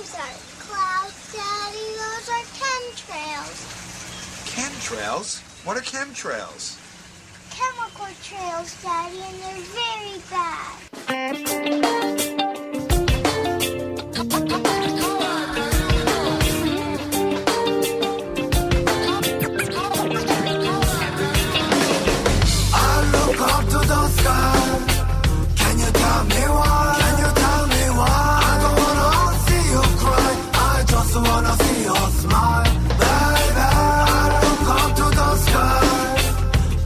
Those are clouds, Daddy. Those are chemtrails. Chemtrails? What are chemtrails? Chemical trails, Daddy, and they're very bad. I look up to the sky. Can you tell me why? Can you tell me why? I don't wanna see you cry. I just wanna see you smile. Baby, I look up to the sky.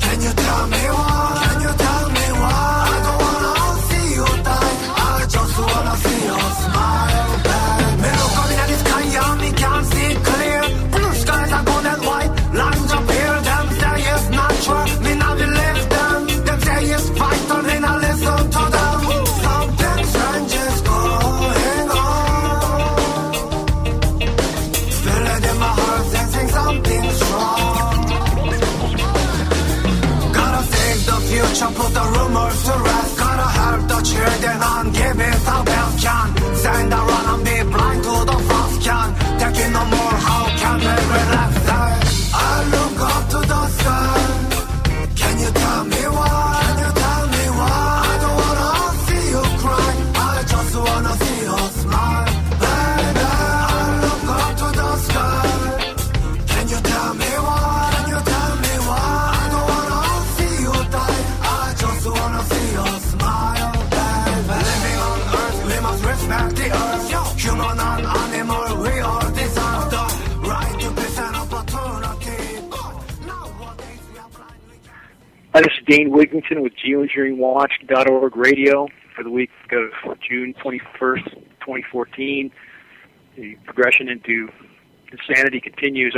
Can you tell me why? Can you tell me why? I don't wanna see you die. I just wanna see you smile. Baby, look up in the sky and we can see clear. Blue skies are gold and white. Lines appear. Them say it's natural. Me now believe them. Them say it's vital. Then I listen to them. Something strange is going on. Feel it in my heart, sensing something strong. Gotta save the future, put the rumors to rest. Gotta help the children and give it our best can. Stand around and be blind to the fast can. Taking no more, how can we relax? I look up to the sky. Can you tell me why? Can you tell me why? I don't wanna see you cry. I just wanna see you smile. Baby, I look up to the sky. Can you tell me why? Can you tell me why? I don't wanna see you die. I just wanna see you smile. Baby, living on earth, we must respect the earth. Human and animal, we all deserve the right to peace and opportunity. Nowadays we are blind, we can't. Hi, this is Dane Wigington with GeoEngineeringWatch.org radio for the week of June 21st, 2014. The progression into insanity continues.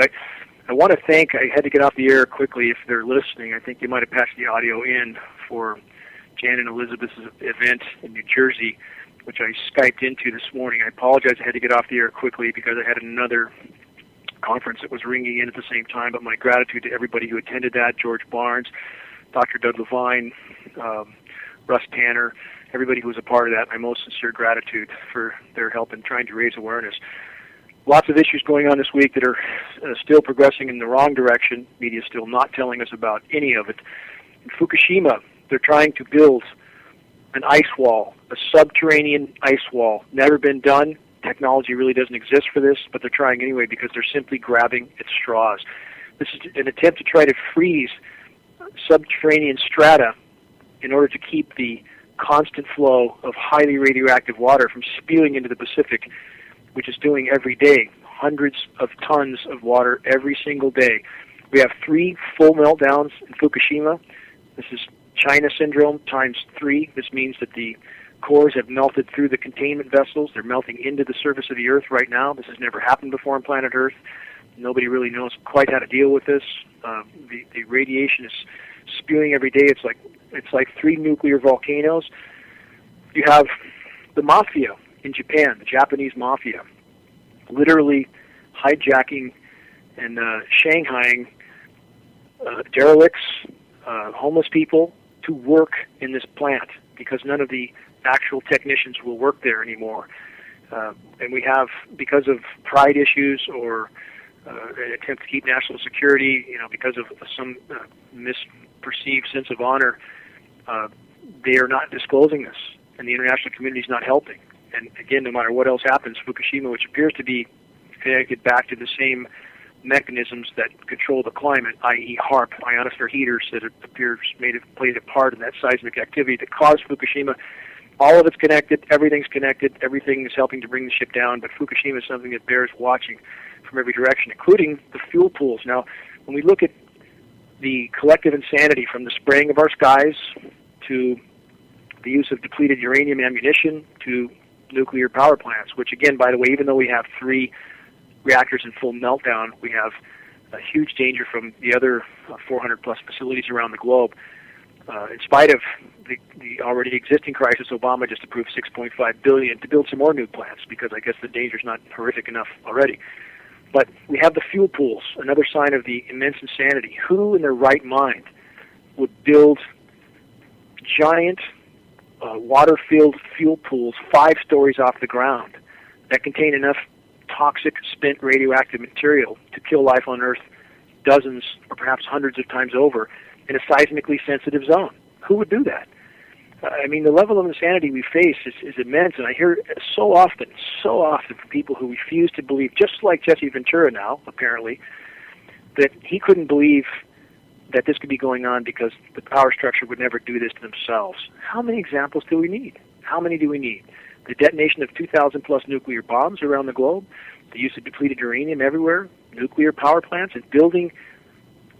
I want to thank, I had to get off the air quickly if they're listening. I think you might have passed the audio in for Jan and Elizabeth's event in New Jersey, which I Skyped into this morning. I apologize I had to get off the air quickly because I had another conference that was ringing in at the same time, but my gratitude to everybody who attended that, George Barnes, Dr. Doug Levine, Russ Tanner, everybody who was a part of that. My most sincere gratitude for their help in trying to raise awareness. Lots of issues going on this week that are still progressing in the wrong direction. Media is still not telling us about any of it. In Fukushima, they're trying to build an ice wall, a subterranean ice wall. Never been done. Technology really doesn't exist for this, but they're trying anyway because they're simply grabbing at straws. This is an attempt to try to freeze subterranean strata in order to keep the constant flow of highly radioactive water from spewing into the Pacific, which is doing every day, hundreds of tons of water every single day. We have 3 full meltdowns in Fukushima. This is China syndrome times 3. This means that the cores have melted through the containment vessels. They're melting into the surface of the Earth right now. This has never happened before on planet Earth. Nobody really knows quite how to deal with this. The radiation is spewing every day. It's like 3 nuclear volcanoes. You have the mafia in Japan, the Japanese mafia, literally hijacking and shanghaiing derelicts, homeless people to work in this plant because none of the actual technicians will work there anymore. And we have, because of pride issues or an attempt to keep national security, because of some misperceived sense of honor, they are not disclosing this, and the international community is not helping. And again, no matter what else happens, Fukushima, which appears to be connected back to the same mechanisms that control the climate, i.e. HAARP, ionosphere heaters, that it appears played a part in that seismic activity that caused Fukushima. All of it's connected, everything is helping to bring the ship down, but Fukushima is something that bears watching from every direction, including the fuel pools. Now, when we look at the collective insanity from the spraying of our skies to the use of depleted uranium ammunition to nuclear power plants, which again, by the way, even though we have 3 reactors in full meltdown, we have a huge danger from the other 400-plus facilities around the globe. In spite of the already existing crisis, Obama just approved $6.5 billion to build some more new plants because I guess the danger's not horrific enough already. But we have the fuel pools, another sign of the immense insanity. Who in their right mind would build giant water-filled fuel pools 5 stories off the ground that contain enough toxic spent radioactive material to kill life on Earth dozens or perhaps hundreds of times over in a seismically sensitive zone. Who would do that? I mean, the level of insanity we face is immense, and I hear it so often from people who refuse to believe, just like Jesse Ventura now, apparently, that he couldn't believe that this could be going on because the power structure would never do this to themselves. How many examples do we need? How many do we need? The detonation of 2,000-plus nuclear bombs around the globe, the use of depleted uranium everywhere, nuclear power plants, and building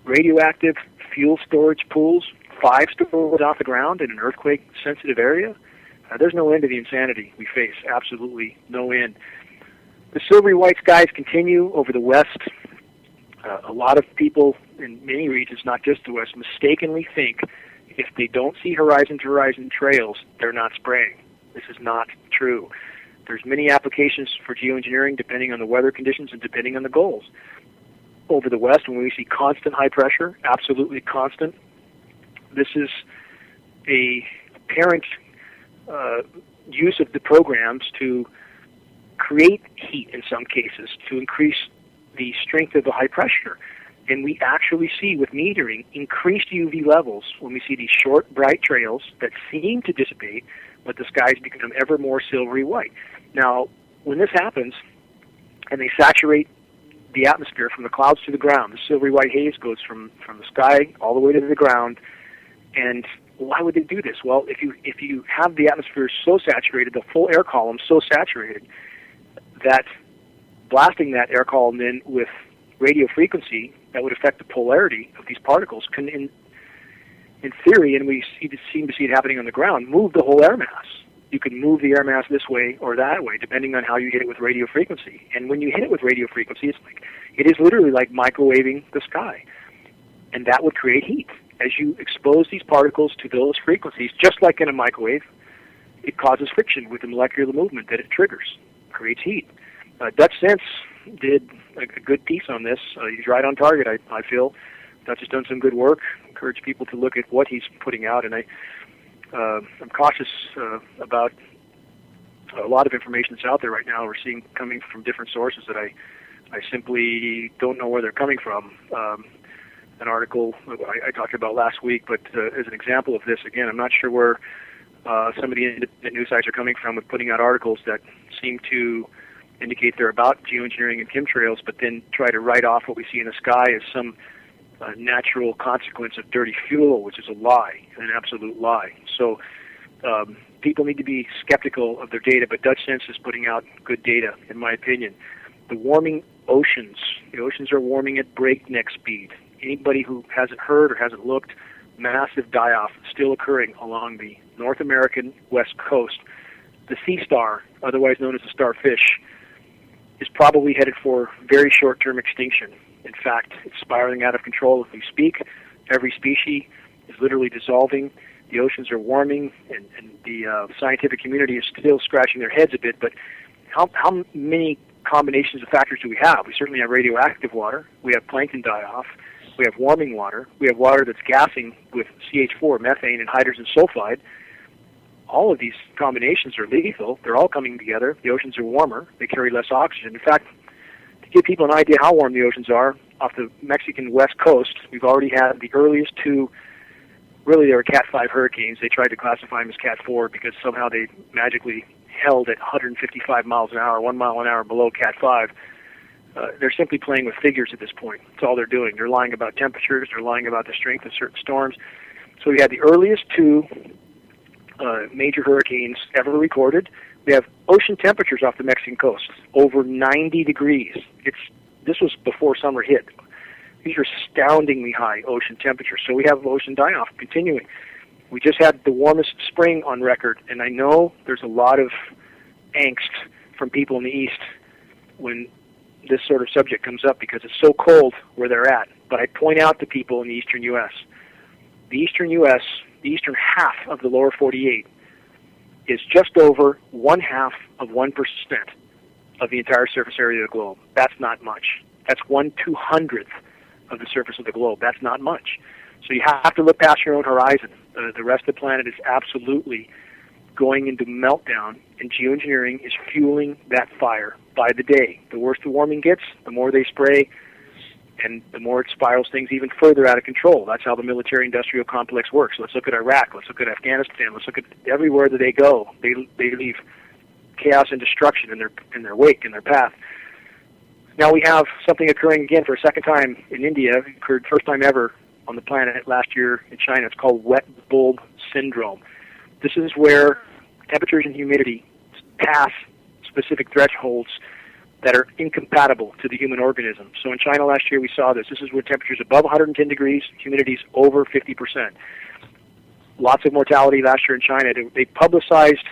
radioactive fuel storage pools 5 stories off the ground in an earthquake-sensitive area. There's no end to the insanity we face, absolutely no end. The silvery white skies continue over the west. A lot of people in many regions, not just the west, mistakenly think if they don't see horizon-to-horizon trails, they're not spraying. This is not true. There's many applications for geoengineering depending on the weather conditions and depending on the goals. Over the west, when we see constant high pressure, absolutely constant, this is a apparent use of the programs to create heat in some cases, to increase the strength of the high pressure. And we actually see with metering increased UV levels when we see these short, bright trails that seem to dissipate, but the skies become ever more silvery white. Now, when this happens, and they saturate the atmosphere from the clouds to the ground, the silvery white haze goes from the sky all the way to the ground. And why would they do this? Well, if you have the atmosphere so saturated, the full air column so saturated, that blasting that air column in with radio frequency that would affect the polarity of these particles can, in theory, and we seem to see it happening on the ground, move the whole air mass. You can move the air mass this way or that way, depending on how you hit it with radio frequency. And when you hit it with radio frequency, it is literally like microwaving the sky. And that would create heat. As you expose these particles to those frequencies, just like in a microwave, it causes friction with the molecular movement that it triggers, creates heat. Dutch Sense did a good piece on this. He's right on target, I feel. Dutch has done some good work. Encourage people to look at what he's putting out, and I'm cautious about a lot of information that's out there right now. We're seeing coming from different sources that I simply don't know where they're coming from. An article I talked about last week, but as an example of this, again, I'm not sure where some of the independent news sites are coming from with putting out articles that seem to indicate they're about geoengineering and chemtrails, but then try to write off what we see in the sky as some natural consequence of dirty fuel, which is a lie, an absolute lie. So people need to be skeptical of their data, but Dutch Sense is putting out good data, in my opinion. The warming oceans, the oceans are warming at breakneck speed. Anybody who hasn't heard or hasn't looked, massive die-off still occurring along the North American west coast. The sea star, otherwise known as the starfish, is probably headed for very short-term extinction. In fact, it's spiraling out of control as we speak. Every species is literally dissolving. The oceans are warming, and the scientific community is still scratching their heads a bit, but how many combinations of factors do we have? We certainly have radioactive water. We have plankton die-off. We have warming water. We have water that's gassing with CH4, methane, and hydrogen sulfide. All of these combinations are lethal. They're all coming together. The oceans are warmer. They carry less oxygen. In fact, to give people an idea how warm the oceans are, off the Mexican west coast, we've already had the earliest two, really they were Cat 5 hurricanes. They tried to classify them as Cat 4 because somehow they magically held at 155 miles an hour, 1 mile an hour below Cat 5. They're simply playing with figures at this point. That's all they're doing. They're lying about temperatures. They're lying about the strength of certain storms. So we had the earliest two major hurricanes ever recorded. We have ocean temperatures off the Mexican coast, over 90 degrees. This was before summer hit. These are astoundingly high ocean temperatures. So we have ocean die-off continuing. We just had the warmest spring on record, and I know there's a lot of angst from people in the east when this sort of subject comes up because it's so cold where they're at. But I point out to people in the eastern U.S., the eastern U.S., the eastern half of the lower 48 is just over 1/2 of 1% of the entire surface area of the globe. That's not much. That's 1/200th of the surface of the globe. That's not much. So you have to look past your own horizon. The rest of the planet is absolutely going into meltdown, and geoengineering is fueling that fire by the day. The worse the warming gets, the more they spray, and the more it spirals things even further out of control. That's how the military-industrial complex works. Let's look at Iraq. Let's look at Afghanistan. Let's look at everywhere that they go. They leave chaos and destruction in their wake, in their path. Now we have something occurring again for a second time in India. It occurred first time ever on the planet last year in China. It's called wet bulb syndrome. This is where temperatures and humidity pass specific thresholds that are incompatible to the human organism. So in China last year we saw this. This is where temperatures above 110 degrees, humidity's over 50%. Lots of mortality last year in China. They publicized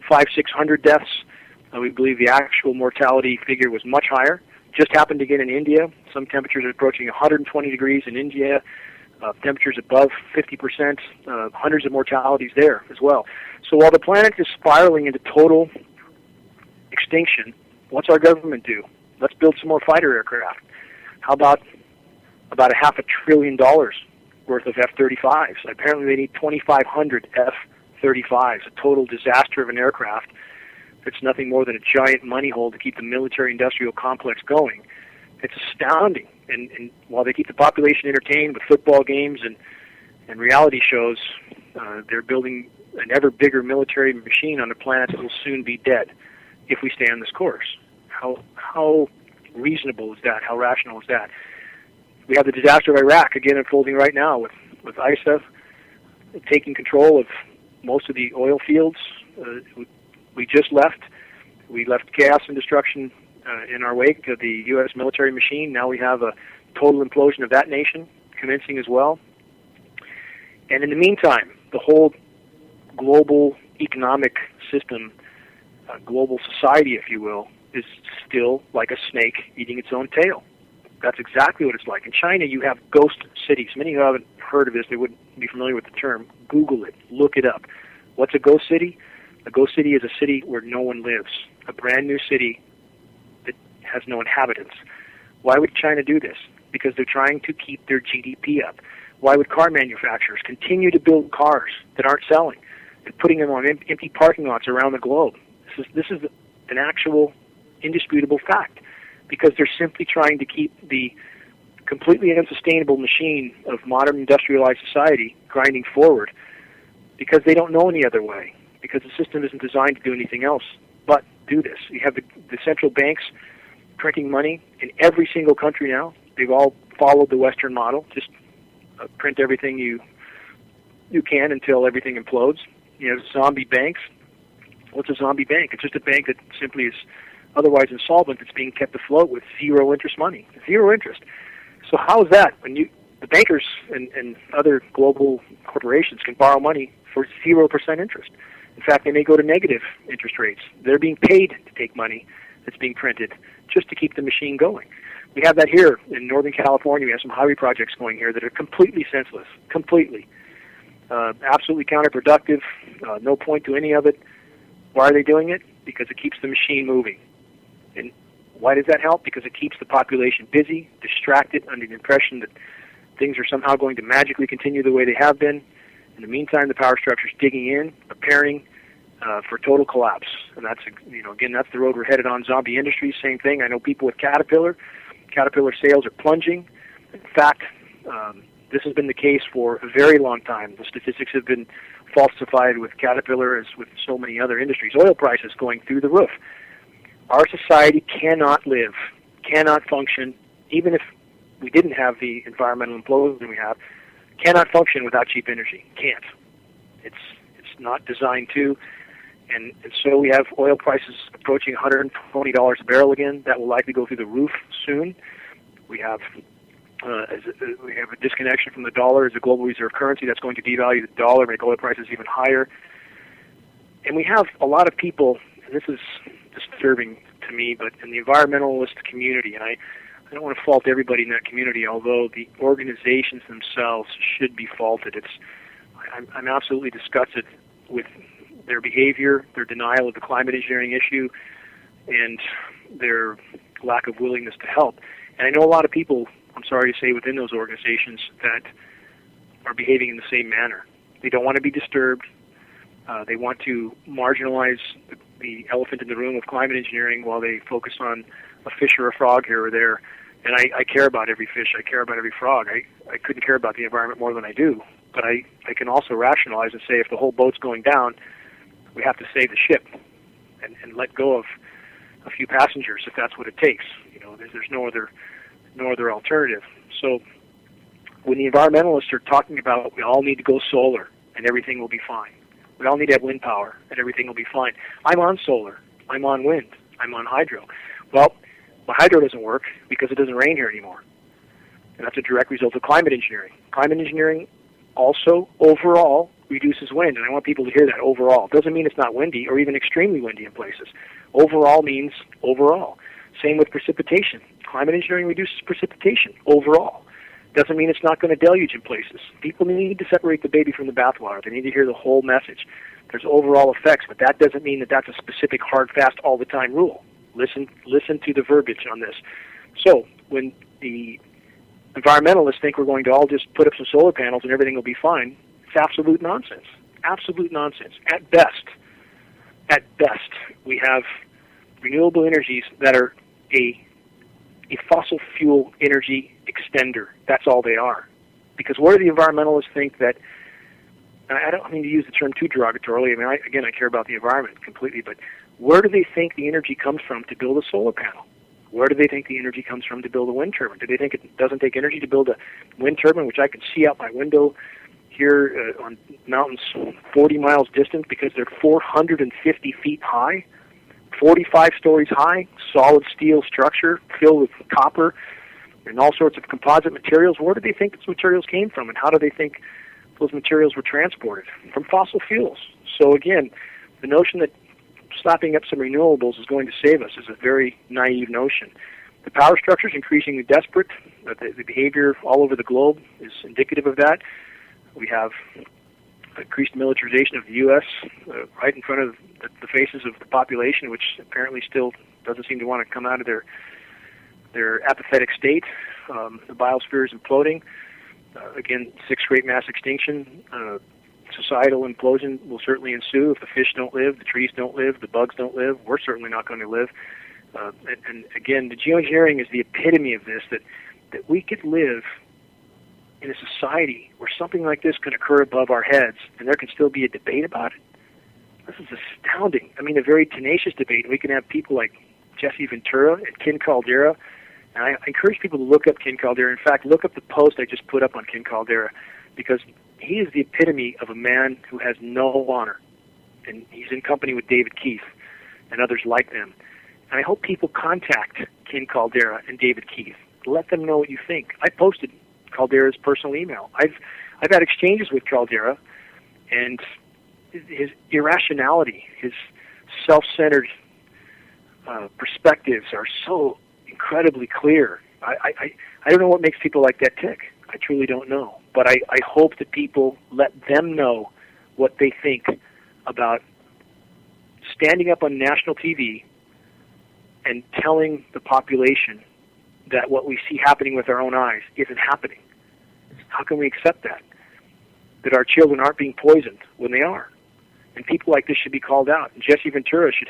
500-600 deaths. We believe the actual mortality figure was much higher. Just happened again in India. Some temperatures are approaching 120 degrees in India. Temperatures above 50%. Hundreds of mortalities there as well. So while the planet is spiraling into total extinction, what's our government do? Let's build some more fighter aircraft. How about $500 billion worth of F-35s? Apparently they need 2,500 F-35s, a total disaster of an aircraft. It's nothing more than a giant money hole to keep the military-industrial complex going. It's astounding. And while they keep the population entertained with football games and reality shows, they're building an ever bigger military machine on a planet that will soon be dead if we stay on this course. How reasonable is that? How rational is that? We have the disaster of Iraq again unfolding right now with ISAF taking control of most of the oil fields. We just left. We left chaos and destruction in our wake of the U.S. military machine. Now we have a total implosion of that nation commencing as well. And in the meantime, the whole global economic system, global society, if you will, is still like a snake eating its own tail. That's exactly what it's like. In China, you have ghost cities. Many who haven't heard of this, they wouldn't be familiar with the term. Google it. Look it up. What's a ghost city? A ghost city is a city where no one lives, a brand new city that has no inhabitants. Why would China do this? Because they're trying to keep their GDP up. Why would car manufacturers continue to build cars that aren't selling and putting them on empty parking lots around the globe? This is an actual indisputable fact, because they're simply trying to keep the completely unsustainable machine of modern industrialized society grinding forward, because they don't know any other way, because the system isn't designed to do anything else but do this. You have the central banks printing money in every single country now. They've all followed the Western model. Just print everything you can until everything implodes. You have zombie banks. What's a zombie bank? It's just a bank that simply is otherwise insolvent. It's being kept afloat with zero interest money. Zero interest. So how is that when the bankers and other global corporations can borrow money for 0% interest? In fact, they may go to negative interest rates. They're being paid to take money that's being printed just to keep the machine going. We have that here in Northern California. We have some highway projects going here that are completely senseless, completely. Absolutely counterproductive, no point to any of it. Why are they doing it? Because it keeps the machine moving. And why does that help? Because it keeps the population busy, distracted, under the impression that things are somehow going to magically continue the way they have been. In the meantime, the power structure is digging in, preparing for total collapse. And that's, again, that's the road we're headed on. Zombie industries, same thing. I know people with Caterpillar. Caterpillar sales are plunging. In fact, this has been the case for a very long time. The statistics have been falsified with Caterpillar as with so many other industries. Oil prices going through the roof. Our society cannot live, cannot function, even if we didn't have the environmental implosion we have, cannot function without cheap energy. Can't. It's not designed to. And so we have oil prices approaching $120 a barrel again. That will likely go through the roof soon. We have a disconnection from the dollar as a global reserve currency that's going to devalue the dollar, make oil prices even higher. And we have a lot of people, and this is disturbing to me, but in the environmentalist community, and I don't want to fault everybody in that community, although the organizations themselves should be faulted. I'm absolutely disgusted with their behavior, their denial of the climate engineering issue, and their lack of willingness to help. And I know a lot of people, I'm sorry to say, within those organizations that are behaving in the same manner. They don't want to be disturbed. They want to marginalize the elephant in the room of climate engineering while they focus on a fish or a frog here or there. And I care about every fish. I care about every frog. I couldn't care about the environment more than I do. But I can also rationalize and say if the whole boat's going down, we have to save the ship and let go of a few passengers if that's what it takes. You know, there's no other alternative. So when the environmentalists are talking about we all need to go solar and everything will be fine, we all need to have wind power and everything will be fine. I'm on solar. I'm on wind. I'm on hydro. Well, my hydro doesn't work because it doesn't rain here anymore. And that's a direct result of climate engineering. Climate engineering also overall reduces wind, and I want people to hear that overall. It doesn't mean it's not windy or even extremely windy in places. Overall means overall. Same with precipitation. Climate engineering reduces precipitation overall. Doesn't mean it's not going to deluge in places. People need to separate the baby from the bathwater. They need to hear the whole message. There's overall effects, but that doesn't mean that that's a specific hard, fast, all the time rule. Listen to the verbiage on this. So when the environmentalists think we're going to all just put up some solar panels and everything will be fine, it's absolute nonsense. Absolute nonsense. At best, we have renewable energies that are a fossil fuel energy extender. That's all they are. Because where do the environmentalists think that, and I don't mean to use the term too derogatorily, I mean, I care about the environment completely, but where do they think the energy comes from to build a solar panel? Where do they think the energy comes from to build a wind turbine? Do they think it doesn't take energy to build a wind turbine, which I can see out my window here on mountains 40 miles distant because they're 450 feet high, 45 stories high, solid steel structure filled with copper and all sorts of composite materials? Where do they think those materials came from, and how do they think those materials were transported? From fossil fuels. So again, the notion that slapping up some renewables is going to save us is a very naive notion. The power structure is increasingly desperate. The behavior all over the globe is indicative of that. We have increased militarization of the U.S. Right in front of the faces of the population, which apparently still doesn't seem to want to come out of their apathetic state. The biosphere is imploding. Again, sixth great mass extinction. Societal implosion will certainly ensue if the fish don't live, the trees don't live, the bugs don't live. We're certainly not going to live. And again, the geoengineering is the epitome of this, that we could live in a society where something like this can occur above our heads and there can still be a debate about it. This is astounding. I mean, a very tenacious debate. We can have people like Jesse Ventura and Ken Caldera. And I encourage people to look up Ken Caldera. In fact, look up the post I just put up on Ken Caldera, because he is the epitome of a man who has no honor. And he's in company with David Keith and others like them. And I hope people contact Ken Caldera and David Keith. Let them know what you think. I posted Caldera's personal email. I've had exchanges with Caldera, and his irrationality, his self-centered perspectives are so incredibly clear. I don't know what makes people like that tick. I truly don't know. But I hope that people let them know what they think about standing up on national TV and telling the population that what we see happening with our own eyes isn't happening. How can we accept that? That our children aren't being poisoned when they are. And people like this should be called out. And Jesse Ventura should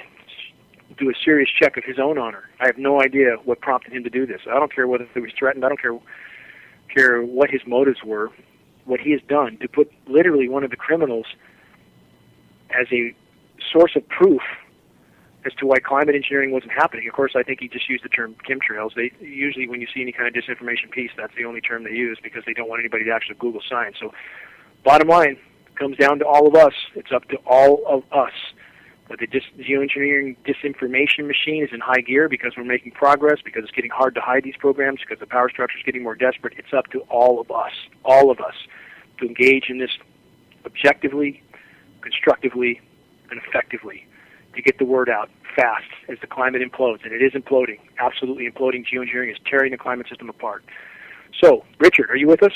do a serious check of his own honor. I have no idea what prompted him to do this. I don't care whether he was threatened. I don't care what his motives were. What he has done to put literally one of the criminals as a source of proof as to why climate engineering wasn't happening. Of course, I think he just used the term chemtrails. They usually, when you see any kind of disinformation piece, that's the only term they use because they don't want anybody to actually Google science. So bottom line, it comes down to all of us. It's up to all of us. But the geoengineering disinformation machine is in high gear because we're making progress, because it's getting hard to hide these programs, because the power structure is getting more desperate. It's up to all of us, to engage in this objectively, constructively, and effectively, to get the word out fast as the climate implodes. And it is imploding, absolutely imploding. Geoengineering is tearing the climate system apart. So, Richard, are you with us?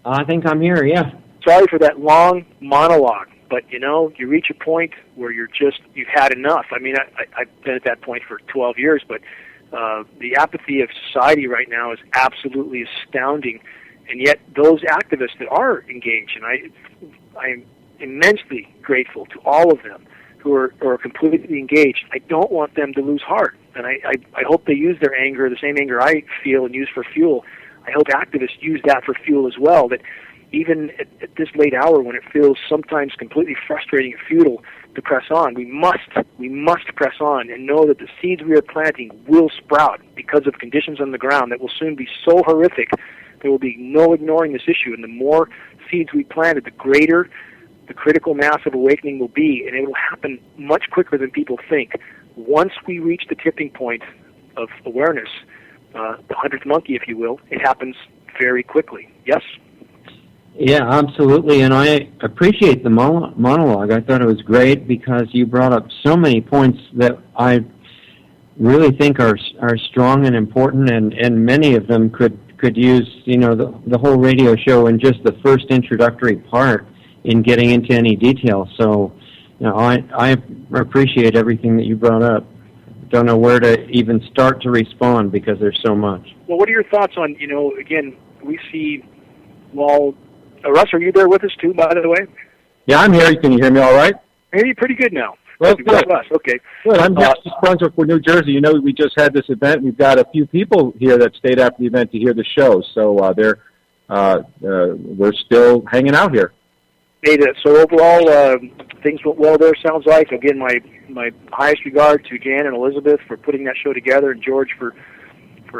I think I'm here, yeah. Sorry for that long monologue, but, you reach a point where you've had enough. I mean, I've been at that point for 12 years, but the apathy of society right now is absolutely astounding. And yet those activists that are engaged, and immensely grateful to all of them who are completely engaged. I don't want them to lose heart, and I hope they use their anger, the same anger I feel and use for fuel. I hope activists use that for fuel as well, that even at this late hour when it feels sometimes completely frustrating and futile to press on, we must press on and know that the seeds we are planting will sprout because of conditions on the ground that will soon be so horrific there will be no ignoring this issue, and the more seeds we planted, the greater the critical mass of awakening will be, and it will happen much quicker than people think. Once we reach the tipping point of awareness, the 100th monkey, if you will, it happens very quickly. Yes? Yeah, absolutely, and I appreciate the monologue. I thought it was great because you brought up so many points that I really think are strong and important, and many of them could use, the whole radio show in just the first introductory part in getting into any detail. So, I appreciate everything that you brought up. Don't know where to even start to respond because there's so much. Well, what are your thoughts on, again, we see, Russ, are you there with us too, by the way? Yeah, I'm here. Can you hear me all right? I hear you pretty good now. Well, good. Russ, okay. Good. I'm here in Brunswick, New Jersey. We just had this event. We've got a few people here that stayed after the event to hear the show. So we're still hanging out here. So overall, things went well there, sounds like. Again, my highest regard to Jan and Elizabeth for putting that show together, and George for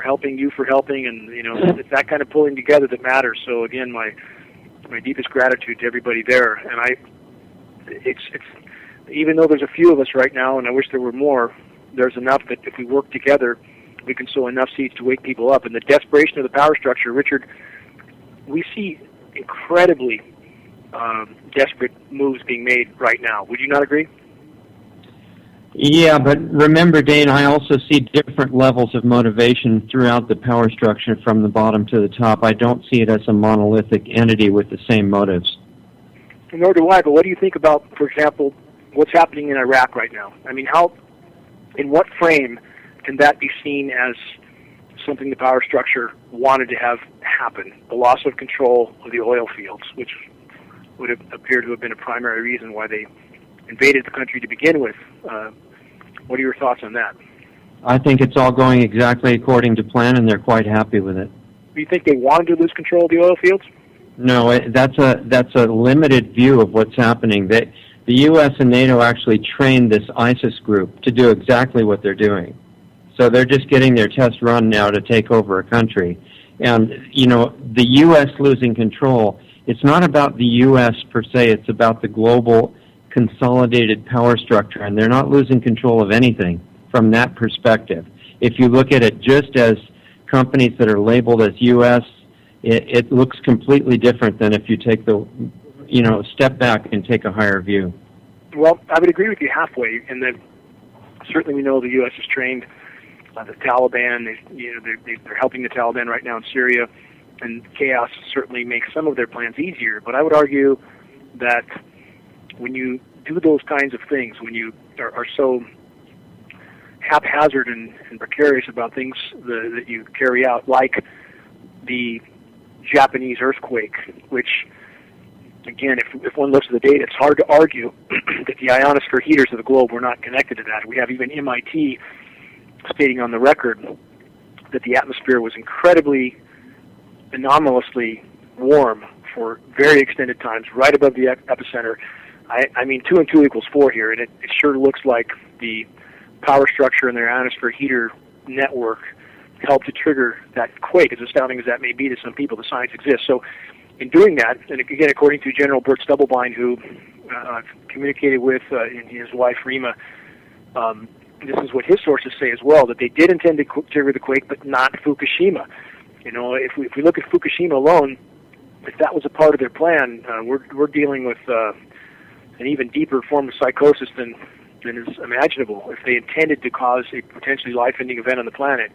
helping, and it's that kind of pulling together that matters. So again, my deepest gratitude to everybody there. And it's even though there's a few of us right now, and I wish there were more, there's enough that if we work together, we can sow enough seeds to wake people up. And the desperation of the power structure, Richard, we see incredibly desperate moves being made right now. Would you not agree? Yeah, but remember, Dane, I also see different levels of motivation throughout the power structure from the bottom to the top. I don't see it as a monolithic entity with the same motives. Nor do I, but what do you think about, for example, what's happening in Iraq right now? I mean, in what frame can that be seen as something the power structure wanted to have happen? The loss of control of the oil fields, which would have appeared to have been a primary reason why they invaded the country to begin with. What are your thoughts on that? I think it's all going exactly according to plan, and they're quite happy with it. Do you think they wanted to lose control of the oil fields? No, that's a limited view of what's happening. The U.S. and NATO actually trained this ISIS group to do exactly what they're doing. So they're just getting their test run now to take over a country. And, the U.S. losing control, it's not about the U.S. per se, it's about the global consolidated power structure, and they're not losing control of anything from that perspective. If you look at it just as companies that are labeled as U.S., it looks completely different than if you take step back and take a higher view. Well, I would agree with you halfway, in that certainly we know the U.S. has trained the Taliban. They're helping the Taliban right now in Syria, and chaos certainly makes some of their plans easier. But I would argue that when you do those kinds of things, when you are so haphazard and precarious about things that you carry out, like the Japanese earthquake, which, again, if one looks at the data, it's hard to argue that the ionosphere heaters of the globe were not connected to that. We have even MIT stating on the record that the atmosphere was incredibly anomalously warm for very extended times, right above the epicenter. I mean, 2 and 2 equals 4 here, and it sure looks like the power structure in their ionosphere heater network helped to trigger that quake, as astounding as that may be to some people. The science exists. So in doing that, and again, according to General Bert Stubblebine, who I've communicated with, and his wife, Rima, this is what his sources say as well, that they did intend to trigger the quake, but not Fukushima. If we look at Fukushima alone, if that was a part of their plan, we're dealing with an even deeper form of psychosis than is imaginable. If they intended to cause a potentially life-ending event on the planet.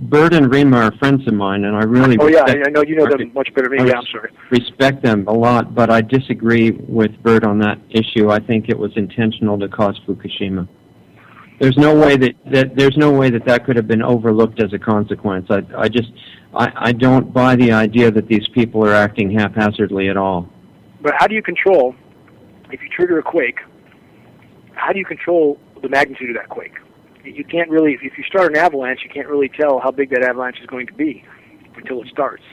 Bert and Rima are friends of mine, and I really I know you know them much better than me. I'm sorry. Respect them a lot, but I disagree with Bert on that issue. I think it was intentional to cause Fukushima. There's no way that could have been overlooked as a consequence. I don't buy the idea that these people are acting haphazardly at all. But how do you control, if you trigger a quake, how do you control the magnitude of that quake? You can't really, if you start an avalanche, you can't really tell how big that avalanche is going to be until it starts.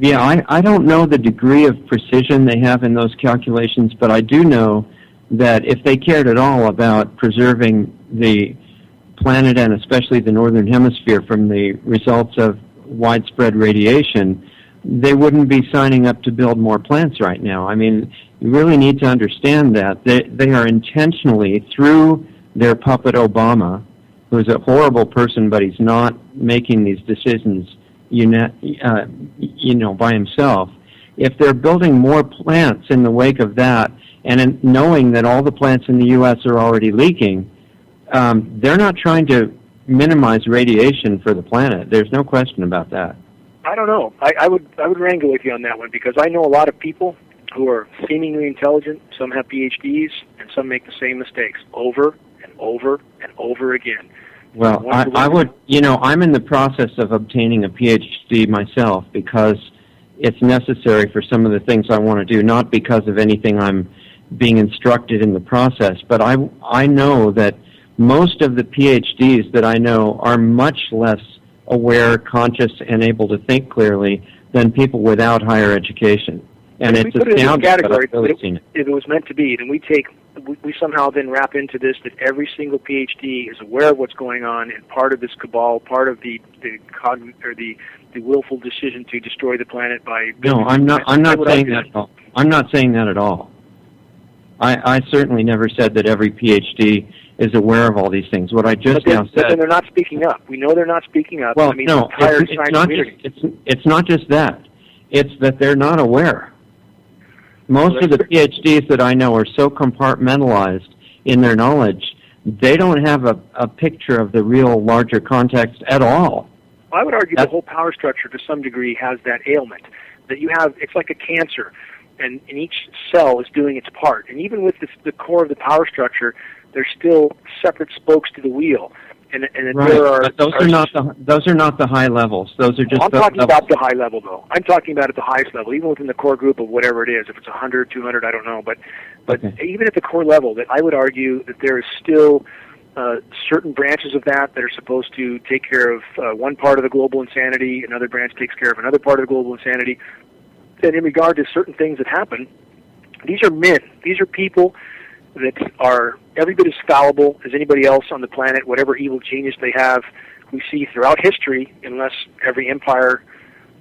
Yeah, I don't know the degree of precision they have in those calculations, but I do know that if they cared at all about preserving the planet and especially the northern hemisphere from the results of widespread radiation, they wouldn't be signing up to build more plants right now. I mean, you really need to understand that. They are intentionally, through their puppet Obama, who's a horrible person, but he's not making these decisions by himself. If they're building more plants in the wake of that, and knowing that all the plants in the U.S. are already leaking, they're not trying to minimize radiation for the planet. There's no question about that. I don't know. I would wrangle with you on that one, because I know a lot of people who are seemingly intelligent. Some have PhDs, and some make the same mistakes over and over and over again. Well, I would, I'm in the process of obtaining a PhD myself because it's necessary for some of the things I want to do, not because of anything I'm being instructed in the process, but I know that most of the PhDs that I know are much less aware, conscious, and able to think clearly than people without higher education. And it's astounding that I've really seen it. If it was meant to be, then we somehow then wrap into this that every single PhD is aware of what's going on and part of this cabal, part of the willful decision to destroy the planet by... No, I'm not saying that at all. I'm not saying that at all. I certainly never said that every PhD is aware of all these things. What I just now said... But then they're not speaking up. We know they're not speaking up. Well, no, it's not just that. It's that they're not aware. Most of the PhDs that I know are so compartmentalized in their knowledge, they don't have a picture of the real larger context at all. I would argue the whole power structure to some degree has that ailment, that you have, it's like a cancer, and each cell is doing its part. And even with the core of the power structure, there's still separate spokes to the wheel. And right. There are, but those are not the high levels. Those are just. I'm talking about the high level, though. I'm talking about at the highest level, even within the core group of whatever it is. If it's 100, 200, I don't know. But okay. Even at the core level, that I would argue that there is still certain branches of that are supposed to take care of one part of the global insanity. Another branch takes care of another part of the global insanity. And in regard to certain things that happen, these are men. These are people that are every bit as fallible as anybody else on the planet. Whatever evil genius they have, we see throughout history, unless every empire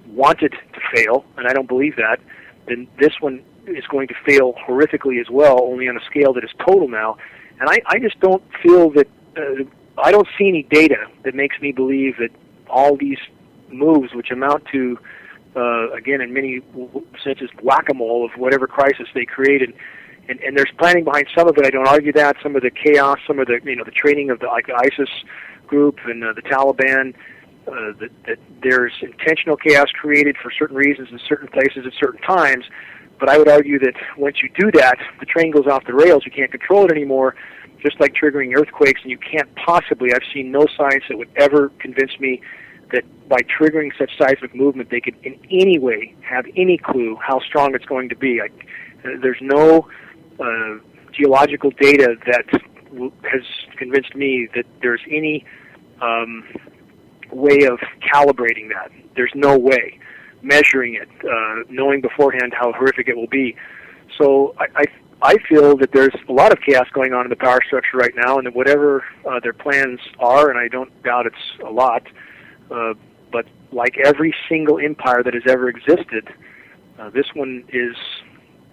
wanted to fail, and I don't believe that, then this one is going to fail horrifically as well, only on a scale that is total now. And I just don't feel that, I don't see any data that makes me believe that all these moves, which amount to, again, in many senses, whack-a-mole of whatever crisis they created, and there's planning behind some of it. I don't argue that. Some of the chaos, some of the the training of the ISIS group and the Taliban, that there's intentional chaos created for certain reasons in certain places at certain times. But I would argue that once you do that, the train goes off the rails. You can't control it anymore, just like triggering earthquakes. And you can't possibly, I've seen no science that would ever convince me that by triggering such seismic movement, they could in any way have any clue how strong it's going to be. There's no geological data that has convinced me that there's any way of calibrating that. There's no way. Measuring it, knowing beforehand how horrific it will be. So I feel that there's a lot of chaos going on in the power structure right now, and that whatever their plans are, and I don't doubt it's a lot, but like every single empire that has ever existed, this one is,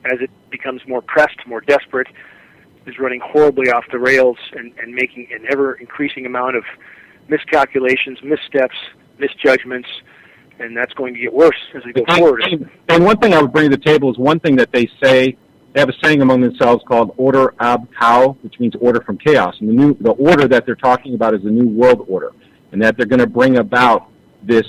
as it becomes more pressed, more desperate, is running horribly off the rails and making an ever-increasing amount of miscalculations, missteps, misjudgments, and that's going to get worse as we go forward. And one thing I would bring to the table is one thing that they say, they have a saying among themselves called order ab chao, which means order from chaos. And the order that they're talking about is the New World Order, and that they're going to bring about this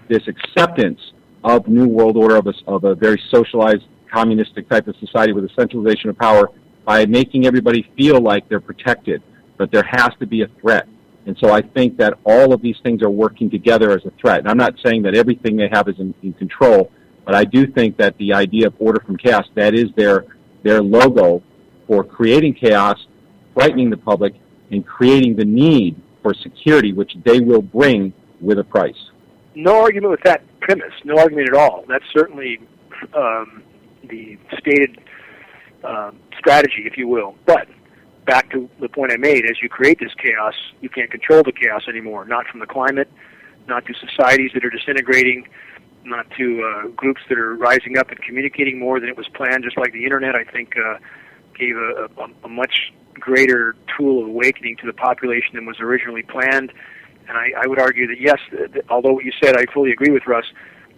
acceptance of New World Order, of a very socialized, communistic type of society with a centralization of power, by making everybody feel like they're protected, but there has to be a threat. And so I think that all of these things are working together as a threat. And I'm not saying that everything they have is in control, but I do think that the idea of order from chaos, that is their logo for creating chaos, frightening the public, and creating the need for security, which they will bring with a price. No argument with that premise, no argument at all. That's certainly the stated strategy, if you will. But back to the point I made, as you create this chaos, you can't control the chaos anymore, not from the climate, not to societies that are disintegrating, not to groups that are rising up and communicating more than it was planned, just like the Internet, I think, gave a much greater tool of awakening to the population than was originally planned. And I would argue that, yes, although what you said, I fully agree with Russ,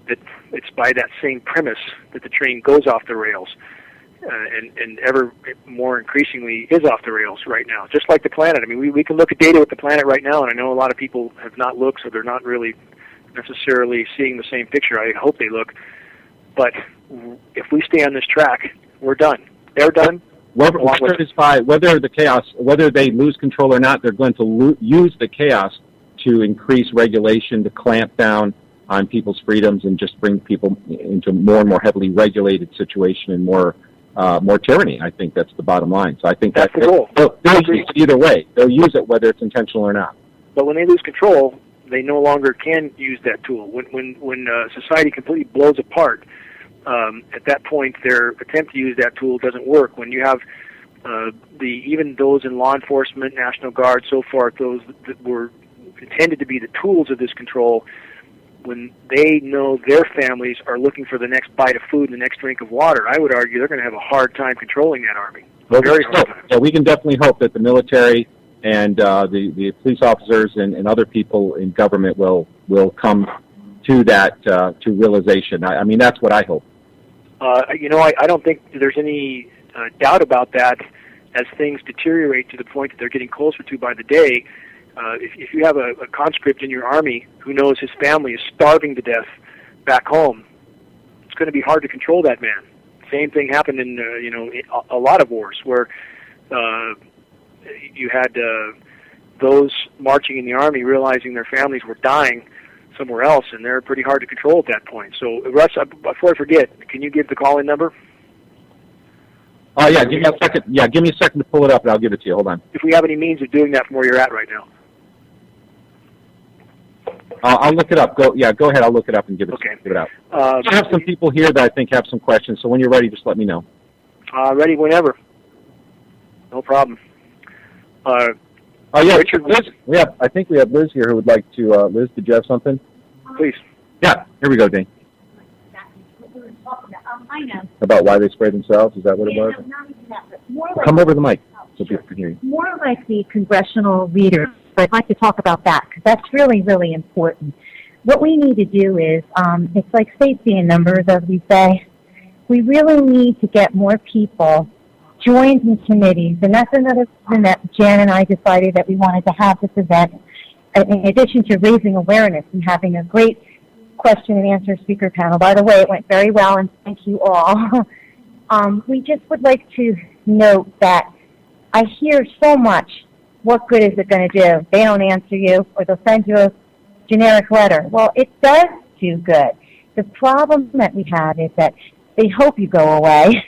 that it's by that same premise that the train goes off the rails, and ever more increasingly is off the rails right now, just like the planet. I mean, we can look at data with the planet right now, and I know a lot of people have not looked, so they're not really necessarily seeing the same picture. I hope they look. But if we stay on this track, we're done. They're done. Whether the chaos, whether they lose control or not, they're going to use the chaos to increase regulation, to clamp down on people's freedoms, and just bring people into more and more heavily regulated situation and more tyranny. I think that's the bottom line. So I think that's the goal. They'll use it either way. They'll use it whether it's intentional or not. But when they lose control, they no longer can use that tool. When society completely blows apart, at that point, their attempt to use that tool doesn't work. When you have even those in law enforcement, National Guard, so forth, those that were intended to be the tools of this control, when they know their families are looking for the next bite of food and the next drink of water, I would argue they're going to have a hard time controlling that army. Very hard time. Yeah, we can definitely hope that the military and the police officers and other people in government will come to that to realization. I mean, that's what I hope. I don't think there's any doubt about that as things deteriorate to the point that they're getting closer to by the day. If you have a conscript in your army who knows his family is starving to death back home, it's going to be hard to control that man. Same thing happened in a lot of wars where you had those marching in the army realizing their families were dying somewhere else, and they're pretty hard to control at that point. So, Russ, before I forget, can you give the call-in number? Yeah, give me a second. Yeah, give me a second to pull it up, and I'll give it to you. Hold on. If we have any means of doing that from where you're at right now. I'll look it up. Go ahead. I'll look it up and give it out. I have some people here that I think have some questions, so when you're ready, just let me know. Ready whenever. No problem. Richard, Liz, I think we have Liz here who would like to. Liz, did you have something? Please. Yeah, here we go, Dane. I know. About why they spray themselves? Is that what it was? No, not even that, but more like, come over the mic so people can hear you. More like the congressional leaders. I'd like to talk about that because that's really, really important. What we need to do is, it's like safety in numbers, as we say. We really need to get more people joined in committees, and that's another reason that Jan and I decided that we wanted to have this event, in addition to raising awareness and having a great question and answer speaker panel. By the way, it went very well, and thank you all. We just would like to note that I hear so much, what good is it going to do? They don't answer you, or they'll send you a generic letter. Well, it does do good. The problem that we have is that they hope you go away.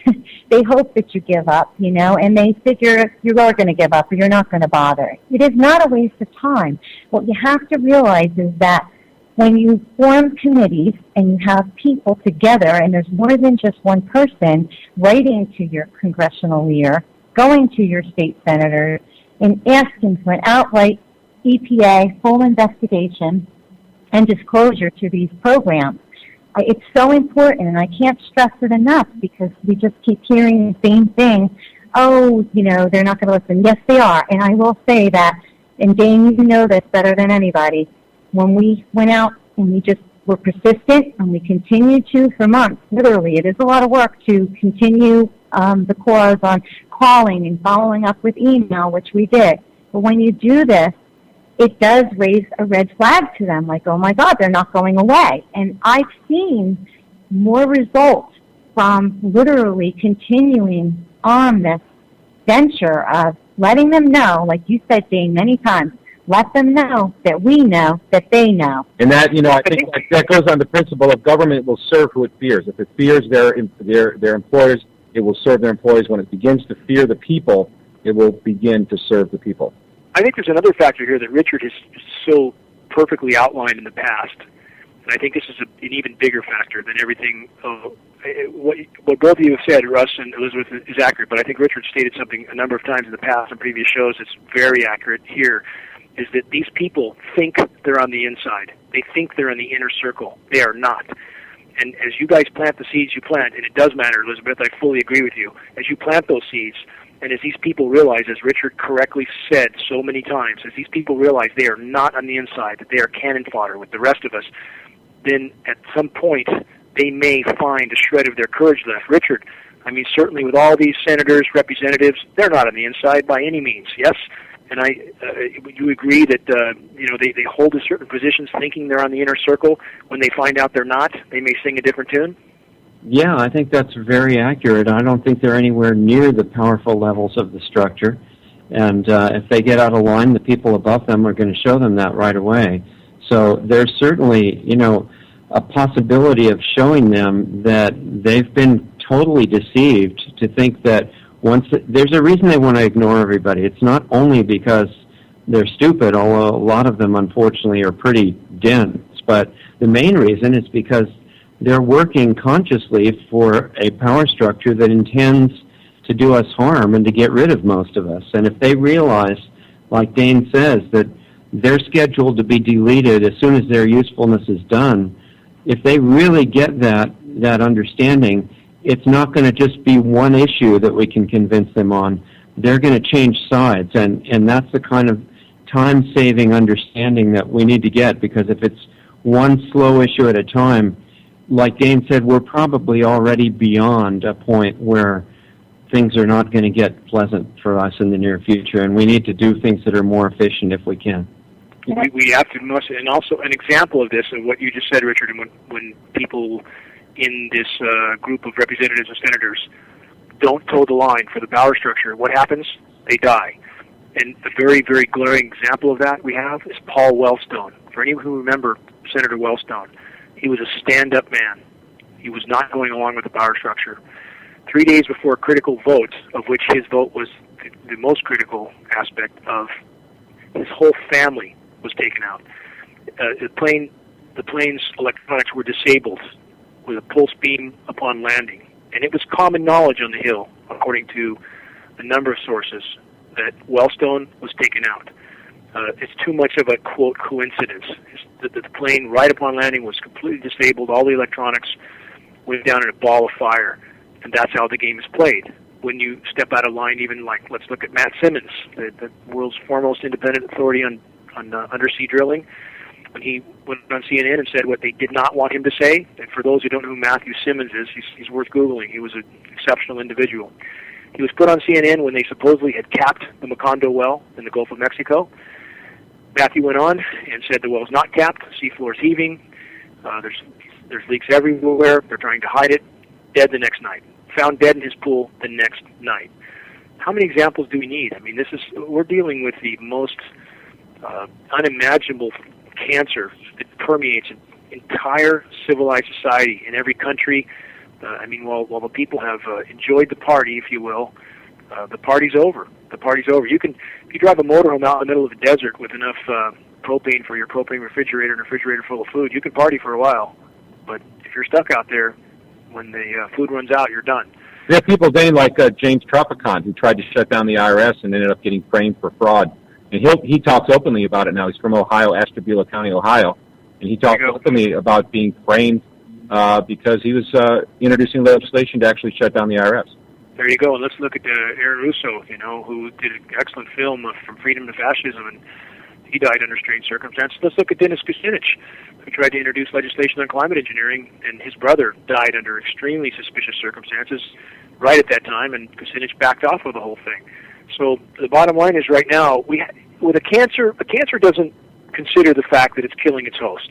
They hope that you give up, and they figure you are going to give up or you're not going to bother. It is not a waste of time. What you have to realize is that when you form committees and you have people together, and there's more than just one person writing to your congressional leader, going to your state senators, and asking for an outright EPA full investigation and disclosure to these programs. It's so important, and I can't stress it enough because we just keep hearing the same thing. Oh, they're not going to listen. Yes, they are. And I will say that, and Dane, you know this better than anybody, when we went out and we just were persistent and we continued to for months, literally, it is a lot of work to continue the cause on calling and following up with email, which we did. But when you do this, it does raise a red flag to them, like, oh my God, they're not going away. And I've seen more results from literally continuing on this venture of letting them know, like you said, Dane, many times, let them know that we know that they know. And that, I think that goes on the principle of government will serve who it fears. If it fears their employers, it will serve their employees. When it begins to fear the people, it will begin to serve the people. I think there's another factor here that Richard has so perfectly outlined in the past, and I think this is an even bigger factor than everything of what both of you have said, Russ and Elizabeth, is accurate, but I think Richard stated something a number of times in the past on previous shows that's very accurate here, is that these people think they're on the inside. They think they're in the inner circle. They are not. And as you guys plant the seeds you plant, and it does matter, Elizabeth, I fully agree with you, as you plant those seeds, and as these people realize, as Richard correctly said so many times, as these people realize they are not on the inside, that they are cannon fodder with the rest of us, then at some point they may find a shred of their courage left. Richard, I mean, certainly with all these senators, representatives, they're not on the inside by any means, yes? And would you agree that they hold a certain positions thinking they're on the inner circle? When they find out they're not, they may sing a different tune? Yeah, I think that's very accurate. I don't think they're anywhere near the powerful levels of the structure. And if they get out of line, the people above them are going to show them that right away. So there's certainly, a possibility of showing them that they've been totally deceived to think that there's a reason they want to ignore everybody. It's not only because they're stupid, although a lot of them, unfortunately, are pretty dense, but the main reason is because they're working consciously for a power structure that intends to do us harm and to get rid of most of us. And if they realize, like Dane says, that they're scheduled to be deleted as soon as their usefulness is done, if they really get that understanding, it's not going to just be one issue that we can convince them on. They're going to change sides, and that's the kind of time-saving understanding that we need to get, because if it's one slow issue at a time, like Dane said, we're probably already beyond a point where things are not going to get pleasant for us in the near future, and we need to do things that are more efficient if we can. We have to, and also an example of this, of what you just said, Richard, and when people in this group of representatives and senators don't toe the line for the power structure, what happens? They die. And a very, very glaring example of that we have is Paul Wellstone. For anyone who remember Senator Wellstone, he was a stand-up man. He was not going along with the power structure. 3 days before a critical vote, of which his vote was the most critical aspect of, his whole family was taken out. The plane's electronics were disabled with a pulse beam upon landing. And it was common knowledge on the Hill, according to a number of sources, that Wellstone was taken out. It's too much of a, quote, coincidence. The plane, right upon landing, was completely disabled. All the electronics went down in a ball of fire. And that's how the game is played. When you step out of line, even like, let's look at Matt Simmons, the world's foremost independent authority on undersea drilling, when he went on CNN and said what they did not want him to say. And for those who don't know who Matthew Simmons is, he's worth Googling. He was an exceptional individual. He was put on CNN when they supposedly had capped the Macondo well in the Gulf of Mexico. Matthew went on and said the well's not capped, the seafloor is heaving, there's leaks everywhere, they're trying to hide it. Dead the next night. Found dead in his pool the next night. How many examples do we need? I mean, we're dealing with the most unimaginable cancer that permeates an entire civilized society in every country. While the people have enjoyed the party, if you will, the party's over. The party's over. If you drive a motorhome out in the middle of the desert with enough propane for your propane refrigerator and a refrigerator full of food, you can party for a while. But if you're stuck out there, when the food runs out, you're done. There are people, Dane, like James Tropicon, who tried to shut down the IRS and ended up getting framed for fraud. And he talks openly about it now. He's from Ohio, Ashtabula County, Ohio. And he talks openly about being framed because he was introducing legislation to actually shut down the IRS. There you go. And let's look at Aaron Russo, who did an excellent film From Freedom to Fascism, and he died under strange circumstances. Let's look at Dennis Kucinich, who tried to introduce legislation on climate engineering, and his brother died under extremely suspicious circumstances right at that time, and Kucinich backed off of the whole thing. So the bottom line is right now, with a cancer doesn't consider the fact that it's killing its hosts.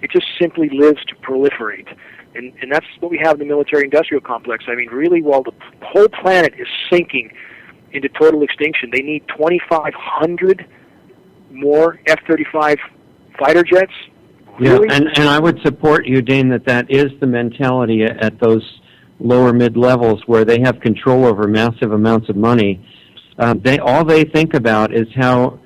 It just simply lives to proliferate. And that's what we have in the military-industrial complex. I mean, really, while the whole planet is sinking into total extinction. They need 2,500 more F-35 fighter jets. Really? Yeah, and I would support you, Dane, that is the mentality at those lower mid-levels where they have control over massive amounts of money. All they think about is how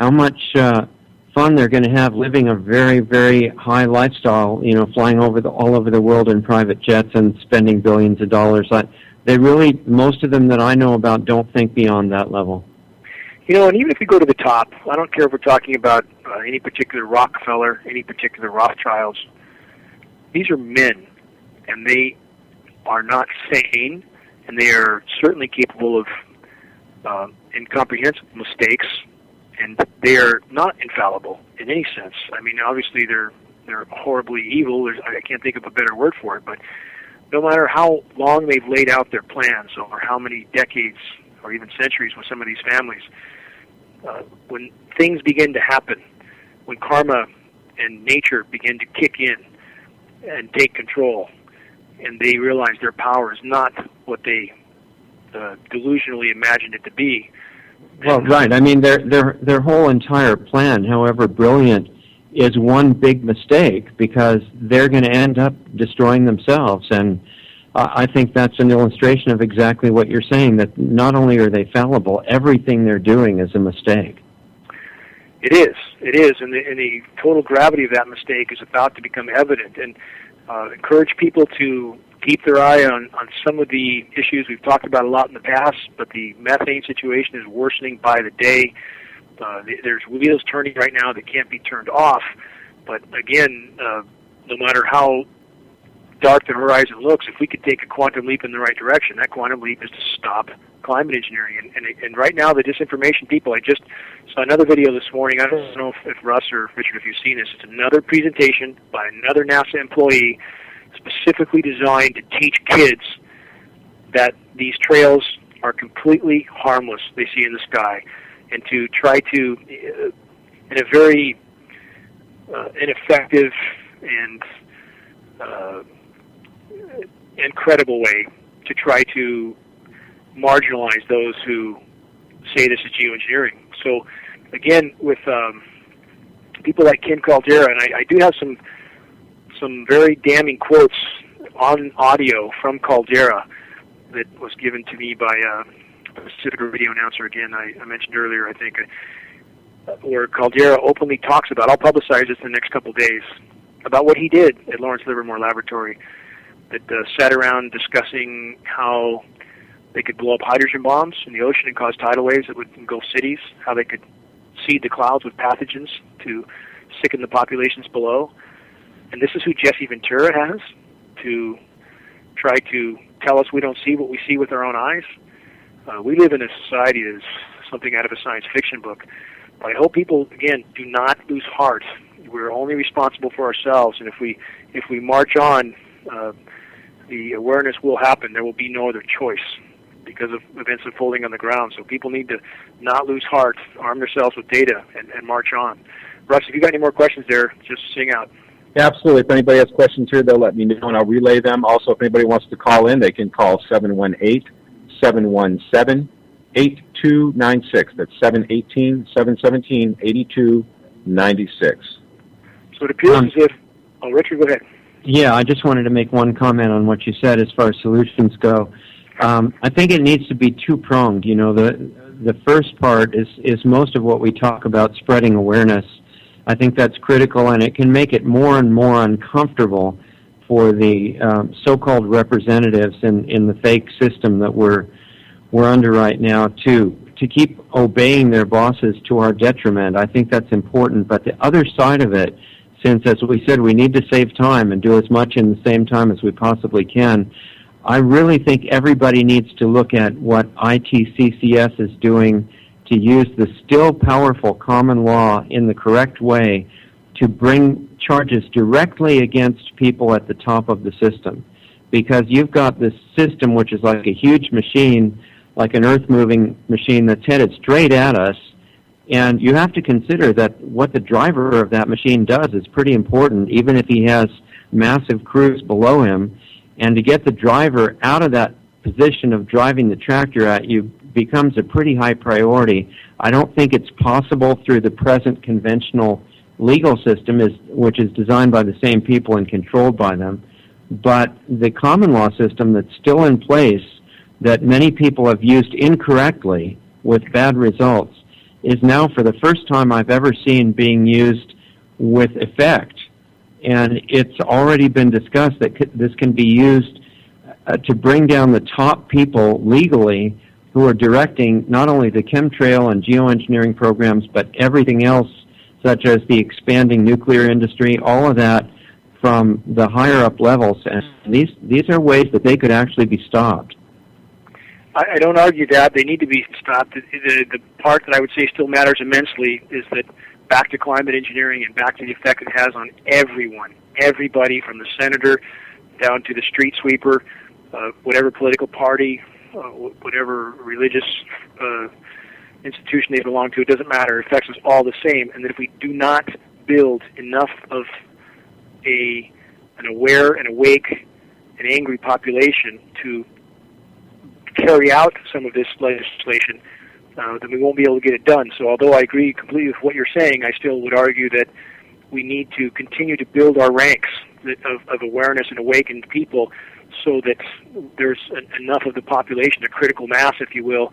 much fun they're going to have living a very, very high lifestyle, flying all over the world in private jets and spending billions of dollars. They really, most of them that I know about, don't think beyond that level. And even if we go to the top, I don't care if we're talking about any particular Rockefeller, any particular Rothschilds. These are men, and they are not sane, and they are certainly capable of incomprehensible mistakes, and they are not infallible in any sense. I mean, obviously they're horribly evil. I can't think of a better word for it, but no matter how long they've laid out their plans, or how many decades or even centuries with some of these families, when things begin to happen, when karma and nature begin to kick in and take control, and they realize their power is not what they delusionally imagined it to be. Well, right. I mean, their whole entire plan, however brilliant, is one big mistake because they're going to end up destroying themselves. And I think that's an illustration of exactly what you're saying, that not only are they fallible, everything they're doing is a mistake. It is, and the total gravity of that mistake is about to become evident. And encourage people to keep their eye on some of the issues we've talked about a lot in the past, but the methane situation is worsening by the day. There's wheels turning right now that can't be turned off. But again, no matter how dark the horizon looks, if we could take a quantum leap in the right direction, that quantum leap is to stop climate engineering. And right now, the disinformation people, I just saw another video this morning. I don't know if Russ or Richard, if you've seen this. It's another presentation by another NASA employee specifically designed to teach kids that these trails are completely harmless, they see in the sky, and to try to, in a very ineffective and incredible way, to try to marginalize those who say this is geoengineering. So, again, with people like Ken Caldera, and I do have some very damning quotes on audio from Caldera that was given to me by a Pacific radio announcer, again, I mentioned earlier, I think, where Caldera openly talks about, I'll publicize this in the next couple of days, about what he did at Lawrence Livermore Laboratory, that sat around discussing how they could blow up hydrogen bombs in the ocean and cause tidal waves that would engulf cities, how they could seed the clouds with pathogens to sicken the populations below. And this is who Jesse Ventura has to try to tell us we don't see what we see with our own eyes. We live in a society that is something out of a science fiction book. But I hope people, again, do not lose heart. We're only responsible for ourselves, and if we march on, the awareness will happen. There will be no other choice because of events unfolding on the ground. So people need to not lose heart, arm themselves with data, and march on. Russ, if you got any more questions there, just sing out. Yeah, absolutely. If anybody has questions here, they'll let me know, and I'll relay them. Also, if anybody wants to call in, they can call 718-717-8296. That's 718-717-8296. So it appears as if... Oh, Richard, go ahead. Yeah, I just wanted to make one comment on what you said as far as solutions go. I think it needs to be two-pronged. You know, the first part is most of what we talk about, spreading awareness. I think that's critical, and it can make it more and more uncomfortable for the so-called representatives in the fake system that we're under right now to keep obeying their bosses to our detriment. I think that's important. But the other side of it, since, as we said, we need to save time and do as much in the same time as we possibly can, I really think everybody needs to look at what ITCCS is doing to use the still powerful common law in the correct way to bring charges directly against people at the top of the system. Because you've got this system which is like a huge machine, like an earth-moving machine that's headed straight at us, and you have to consider that what the driver of that machine does is pretty important, even if he has massive crews below him. And to get the driver out of that position of driving the tractor at you becomes a pretty high priority. I don't think it's possible through the present conventional legal system, which is designed by the same people and controlled by them. But the common law system that's still in place, that many people have used incorrectly with bad results, is now for the first time I've ever seen being used with effect. And it's already been discussed that this can be used to bring down the top people legally who are directing not only the chemtrail and geoengineering programs, but everything else, such as the expanding nuclear industry, all of that from the higher up levels. And these are ways that they could actually be stopped. I don't argue that. They need to be stopped. The part that I would say still matters immensely is that back to climate engineering and back to the effect it has on everyone, everybody from the senator down to the street sweeper, whatever political party, whatever religious institution they belong to, it doesn't matter. It affects us all the same. And that if we do not build enough of an aware and awake and angry population to carry out some of this legislation, then we won't be able to get it done. So although I agree completely with what you're saying, I still would argue that we need to continue to build our ranks of awareness and awakened people so that there's enough of the population, a critical mass, if you will,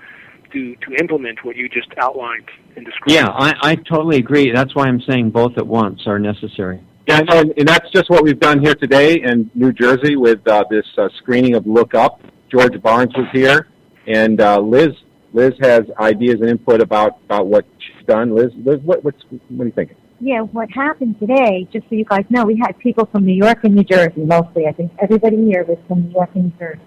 to implement what you just outlined and described. Yeah, I totally agree. That's why I'm saying both at once are necessary. Yeah, and that's just what we've done here today in New Jersey with this screening of Look Up. George Barnes was here, and Liz has ideas and input about what she's done. Liz, what are you thinking? Yeah, what happened today, just so you guys know, we had people from New York and New Jersey mostly. I think everybody here was from New York and New Jersey.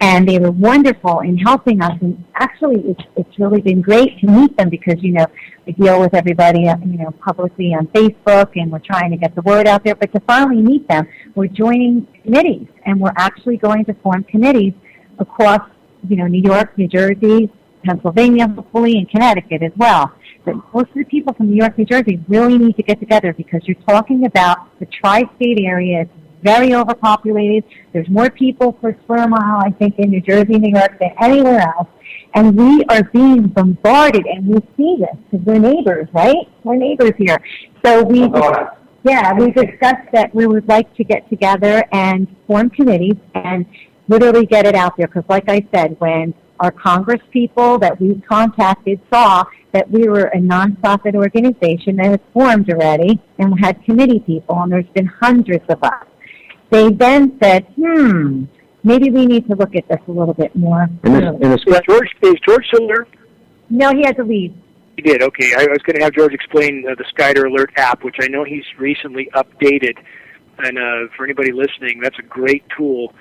And they were wonderful in helping us. And actually, it's really been great to meet them because, we deal with everybody, publicly on Facebook, and we're trying to get the word out there. But to finally meet them, we're joining committees, and we're actually going to form committees across, New York, New Jersey, Pennsylvania, hopefully, and Connecticut as well. But most of the people from New York, New Jersey really need to get together because you're talking about the tri-state area. It's very overpopulated. There's more people per square mile, I think, in New Jersey, New York than anywhere else. And we are being bombarded, and we see this because we're neighbors, right? We're neighbors here. So we discussed that we would like to get together and form committees and literally get it out there. Because like I said, when our Congress people that we contacted saw that we were a nonprofit organization that had formed already and had committee people, and there's been hundreds of us, they then said, maybe we need to look at this a little bit more. Is George still there? No, he had to leave. He did, okay. I was going to have George explain the Skyder Alert app, which I know he's recently updated. And for anybody listening, that's a great tool.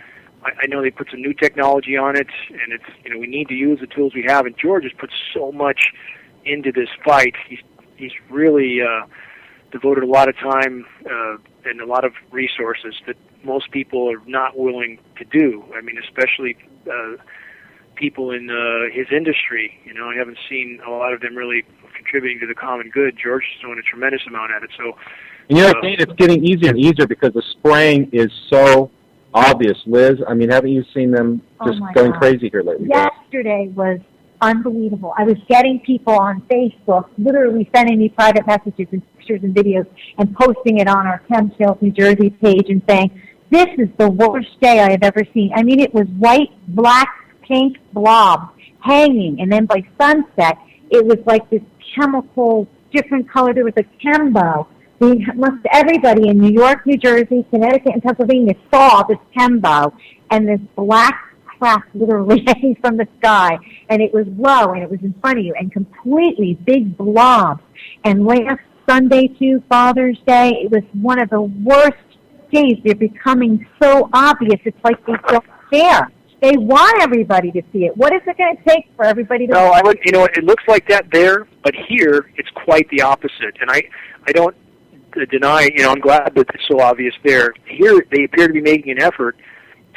I know they put some new technology on it, and it's we need to use the tools we have. And George has put so much into this fight. He's really devoted a lot of time and a lot of resources that most people are not willing to do. I mean, especially people in his industry. I haven't seen a lot of them really contributing to the common good. George is doing a tremendous amount at it. So, Dane, it's getting easier and easier because the spraying is so obvious. Liz, I mean, haven't you seen them just going crazy here lately? Yesterday was unbelievable. I was getting people on Facebook literally sending me private messages and pictures and videos and posting it on our Chemtrails New Jersey page and saying, this is the worst day I have ever seen. I mean, it was white, black, pink blobs hanging, and then by sunset, it was like this chemical, different color. There was a chembo. Everybody in New York, New Jersey, Connecticut, and Pennsylvania saw this chembo and this black crap literally hanging from the sky, and it was low, and it was in front of you, and completely big blobs. And last Sunday, too, Father's Day, it was one of the worst days. They're becoming so obvious. It's like they don't care. They want everybody to see it. What is it going to take for everybody to? No, it looks like that there, but here it's quite the opposite. And I don't deny. I'm glad that it's so obvious there. Here they appear to be making an effort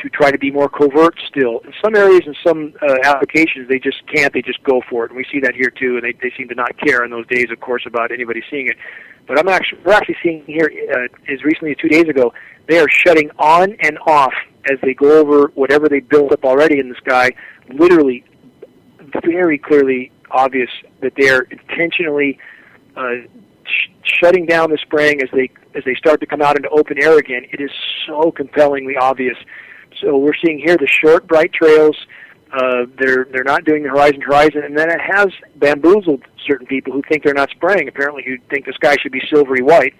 to try to be more covert still. In some areas and some applications, they just can't. They just go for it. And we see that here, too, and they seem to not care on those days, of course, about anybody seeing it. But we're actually seeing here, as recently as 2 days ago, they are shutting on and off as they go over whatever they built up already in the sky, literally very clearly obvious that they're intentionally shutting down the spraying as they start to come out into open air again. It is so compellingly obvious. So we're seeing here the short, bright trails. They're not doing the horizon, and then it has bamboozled certain people who think they're not spraying. Apparently, who think the sky should be silvery white,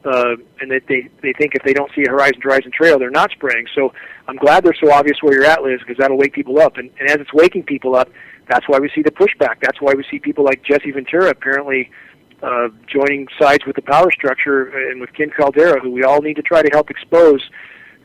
and that they think if they don't see a horizon trail, they're not spraying. So I'm glad they're so obvious where you're at, Liz, because that'll wake people up. And as it's waking people up, that's why we see the pushback. That's why we see people like Jesse Ventura apparently joining sides with the power structure and with Ken Caldera, who we all need to try to help expose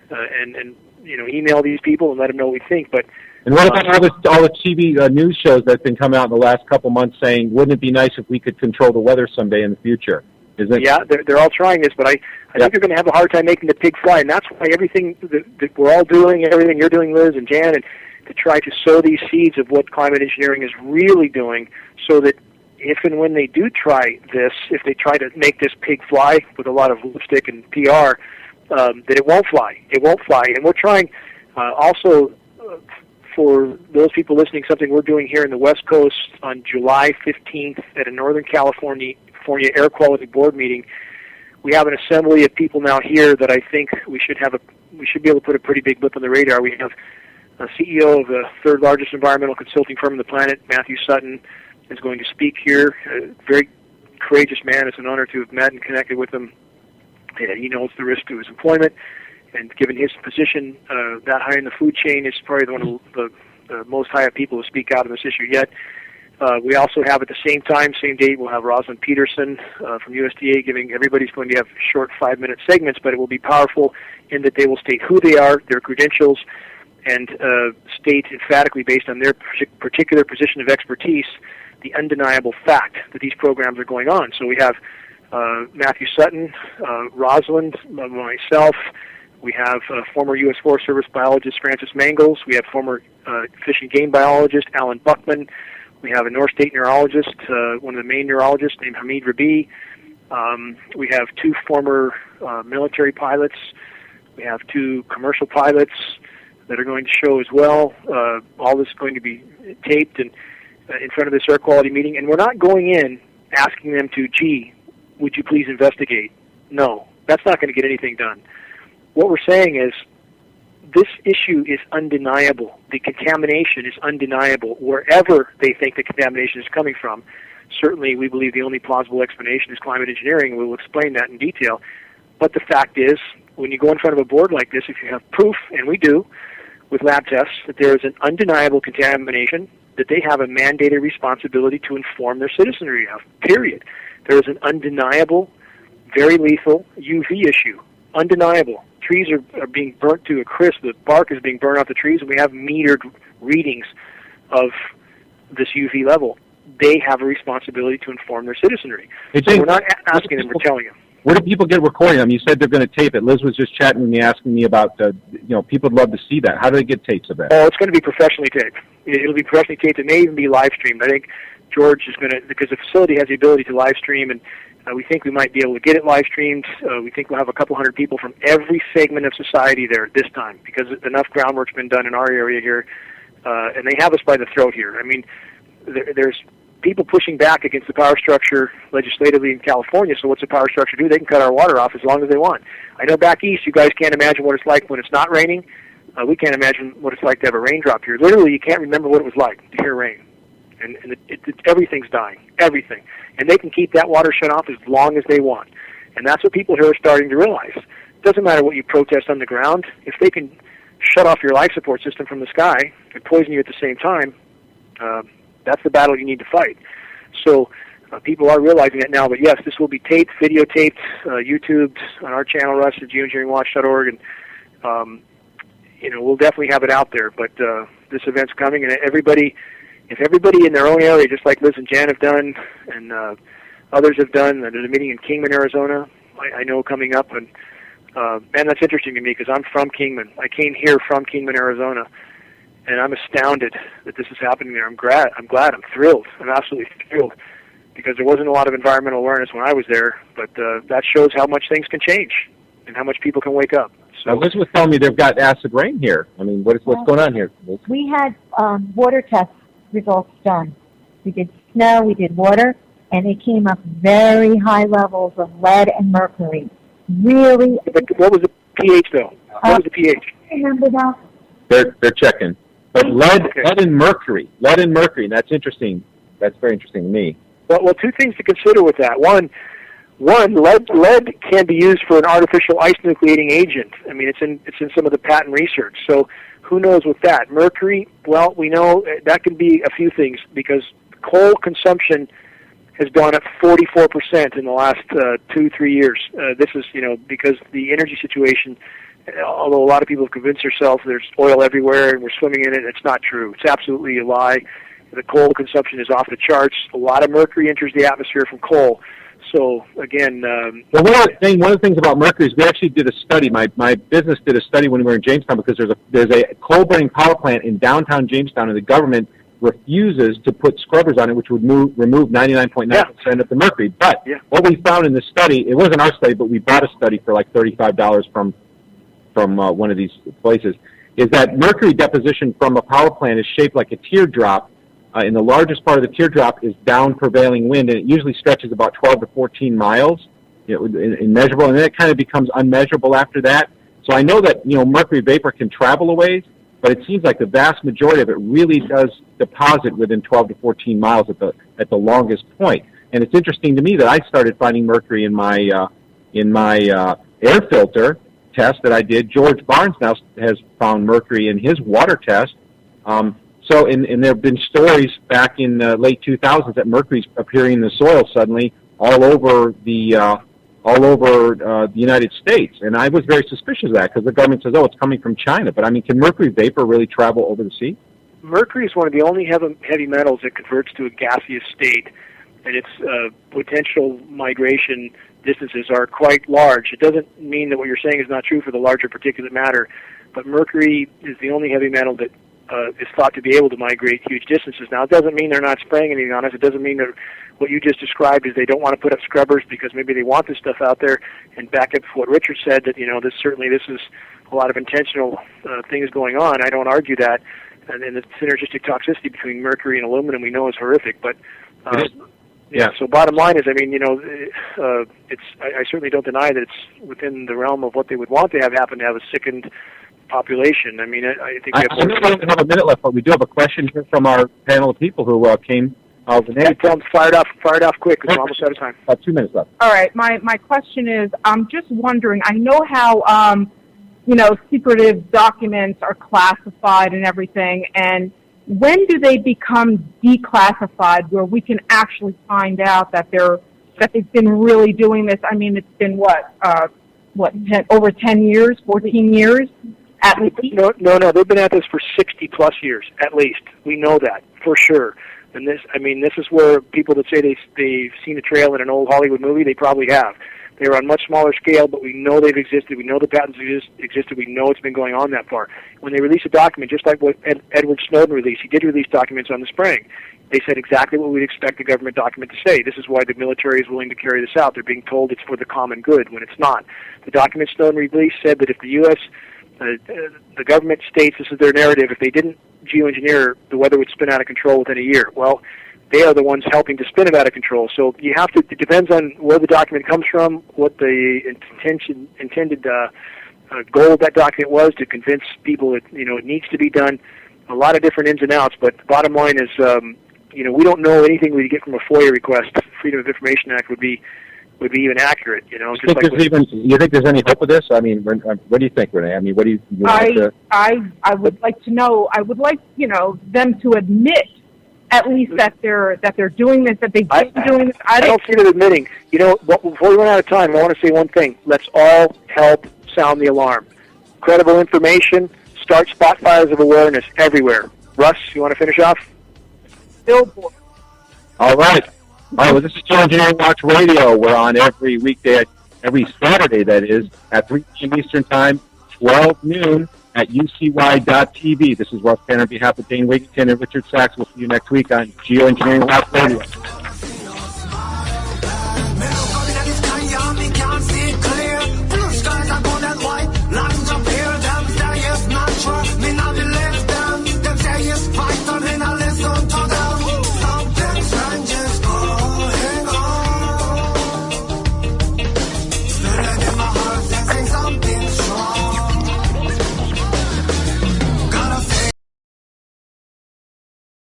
and email these people and let them know what we think. But and what about all the TV news shows that's been coming out in the last couple months saying, wouldn't it be nice if we could control the weather someday in the future? Yeah, they're all trying this, but I think they're going to have a hard time making the pig fly, and that's why everything that we're all doing, everything you're doing, Liz and Jan, and to try to sow these seeds of what climate engineering is really doing, so that if and when they do try this, if they try to make this pig fly with a lot of lipstick and PR, that it won't fly. It won't fly. And we're trying also for those people listening, something we're doing here in the West Coast on July 15th at a Northern California Air Quality Board meeting. We have an assembly of people now here that I think we should be able to put a pretty big blip on the radar. We have a CEO of the third largest environmental consulting firm on the planet, Matthew Sutton, is going to speak here. A very courageous man. It's an honor to have met and connected with him. And he knows the risk to his employment. And given his position that high in the food chain, is probably one of the most high up people to speak out on this issue yet. We also have at the same time, same date, we'll have Rosalind Peterson from USDA giving. Everybody's going to have short 5-minute segments, but it will be powerful in that they will state who they are, their credentials, and state emphatically based on their particular position of expertise the undeniable fact that these programs are going on. So we have Matthew Sutton, Rosalind, myself. We have former U.S. Forest Service biologist Francis Mangels. We have former fish and game biologist Alan Buckman. We have a North State neurologist, one of the main neurologists named Hamid Rabi. We have 2 former military pilots. We have 2 commercial pilots that are going to show as well. All this is going to be taped and in front of this air quality meeting. And we're not going in asking them to, gee, would you please investigate? No, that's not going to get anything done. What we're saying is this issue is undeniable. The contamination is undeniable wherever they think the contamination is coming from. Certainly, we believe the only plausible explanation is climate engineering, and we'll explain that in detail. But the fact is, when you go in front of a board like this, if you have proof, and we do, with lab tests, that there is an undeniable contamination, that they have a mandated responsibility to inform their citizenry of, period. There is an undeniable, very lethal UV issue. Undeniable. Trees are being burnt to a crisp. The bark is being burned off the trees, and we have metered readings of this UV level. They have a responsibility to inform their citizenry. So we're not asking them, we're telling them. Where do people get recording them? You said they're going to tape it. Liz was just chatting with me, asking me about, people would love to see that. How do they get tapes of that? Oh, it's going to be professionally taped. It'll be professionally taped. It may even be live streamed. I think George is going to, because the facility has the ability to live stream, and we think we might be able to get it live streamed. We think we'll have a couple hundred people from every segment of society there this time, because enough groundwork's been done in our area here, and they have us by the throat here. I mean, there's people pushing back against the power structure legislatively in California, so what's the power structure do? They can cut our water off as long as they want. I know back east you guys can't imagine what it's like when it's not raining. We can't imagine what it's like to have a raindrop here. Literally, you can't remember what it was like to hear rain. And everything's dying, everything. And they can keep that water shut off as long as they want. And that's what people here are starting to realize. It doesn't matter what you protest on the ground. If they can shut off your life support system from the sky and poison you at the same time, that's the battle you need to fight. So people are realizing that now. But yes, this will be taped, videotaped, YouTubed on our channel, Russ, at GeoEngineeringWatch.org. And, we'll definitely have it out there. But this event's coming, and if everybody in their own area, just like Liz and Jan have done, and others have done, there's a meeting in Kingman, Arizona, I know coming up, and man, that's interesting to me because I'm from Kingman. I came here from Kingman, Arizona, and I'm astounded that this is happening there. I'm glad. I'm thrilled. I'm absolutely thrilled because there wasn't a lot of environmental awareness when I was there, but that shows how much things can change and how much people can wake up. So, now, Liz was telling me they've got acid rain here. I mean, what's going on here? We had water tests results done. We did snow, we did water, and it came up very high levels of lead and mercury. Really. But what was the pH, though? What was the pH? Remember that? They're checking. But lead and mercury, that's interesting. That's very interesting to me. Well, two things to consider with that. One, lead can be used for an artificial ice nucleating agent. I mean, it's in some of the patent research. So who knows with that? Mercury, well, we know that can be a few things because coal consumption has gone up 44% in the last 2-3 years. This is, because the energy situation, although a lot of people have convinced themselves there's oil everywhere and we're swimming in it, it's not true. It's absolutely a lie. The coal consumption is off the charts. A lot of mercury enters the atmosphere from coal. So, again... one of the things about mercury is we actually did a study. My business did a study when we were in Jamestown because there's a coal-burning power plant in downtown Jamestown, and the government refuses to put scrubbers on it, which would remove 99.9% of the mercury. But what we found in this study, it wasn't our study, but we bought a study for like $35 from one of these places, is that mercury deposition from a power plant is shaped like a teardrop, and the largest part of the teardrop is down prevailing wind, and it usually stretches about 12 to 14 miles, in measurable, and then it kind of becomes unmeasurable after that. So I know that, mercury vapor can travel a ways, but it seems like the vast majority of it really does deposit within 12 to 14 miles at the longest point. And it's interesting to me that I started finding mercury in my air filter test that I did. George Barnes now has found mercury in his water test. So, and there have been stories back in the late 2000s that mercury's appearing in the soil suddenly all over the United States, and I was very suspicious of that because the government says, "Oh, it's coming from China." But I mean, can mercury vapor really travel over the sea? Mercury is one of the only heavy metals that converts to a gaseous state, and its potential migration distances are quite large. It doesn't mean that what you're saying is not true for the larger particulate matter, but mercury is the only heavy metal that is thought to be able to migrate huge distances. Now, it doesn't mean they're not spraying anything on us. It doesn't mean that what you just described is they don't want to put up scrubbers because maybe they want this stuff out there. And back up to what Richard said, that this is a lot of intentional things going on. I don't argue that. And the synergistic toxicity between mercury and aluminum we know is horrific. But so bottom line is, I mean, I certainly don't deny that it's within the realm of what they would want to have happen to have a sickened population. I mean, I think we don't have a minute left, but we do have a question here from our panel of people who came. Fired off quick because we're almost out of time. About 2 minutes left. All right. My question is, I'm just wondering, I know how, secretive documents are classified and everything, and when do they become declassified where we can actually find out that they've been really doing this? I mean, it's been over 10 years, 14 years at least? No, they've been at this for 60 plus years at least. We know that for sure. And this is where people that say they've seen a trail in an old Hollywood movie, they probably have. They're on much smaller scale, but we know they've existed. We know the patents existed. We know it's been going on that far. When they release a document, just like what Edward Snowden released, he did release documents on the spraying. They said exactly what we'd expect a government document to say. This is why the military is willing to carry this out. They're being told it's for the common good when it's not. The document Snowden released said that if the U.S., the government states this is their narrative, if they didn't geoengineer, the weather would spin out of control within a year. Well, they are the ones helping to spin it out of control. So you have to, it depends on where the document comes from, what the intended goal of that document was to convince people that, it needs to be done. A lot of different ins and outs, but the bottom line is, we don't know anything we get from a FOIA request. Freedom of Information Act would be even accurate, you think there's any hope of this? I mean, what do you think, Renee? I mean, what do you I would like to know. I would like, them to admit at least that they're doing this, that they've been doing this. I don't see them admitting. Before we run out of time, I want to say one thing. Let's all help sound the alarm. Credible information, start spot fires of awareness everywhere. Russ, you want to finish off? Billboard. All right. Well, this is GeoEngineering Watch Radio. We're on every weekday, every Saturday, that is, at 3 p.m. Eastern Time, 12 noon at ucy.tv. This is Russ Tanner on behalf of Dane Wigington and Richard Sachs. We'll see you next week on GeoEngineering Watch Radio.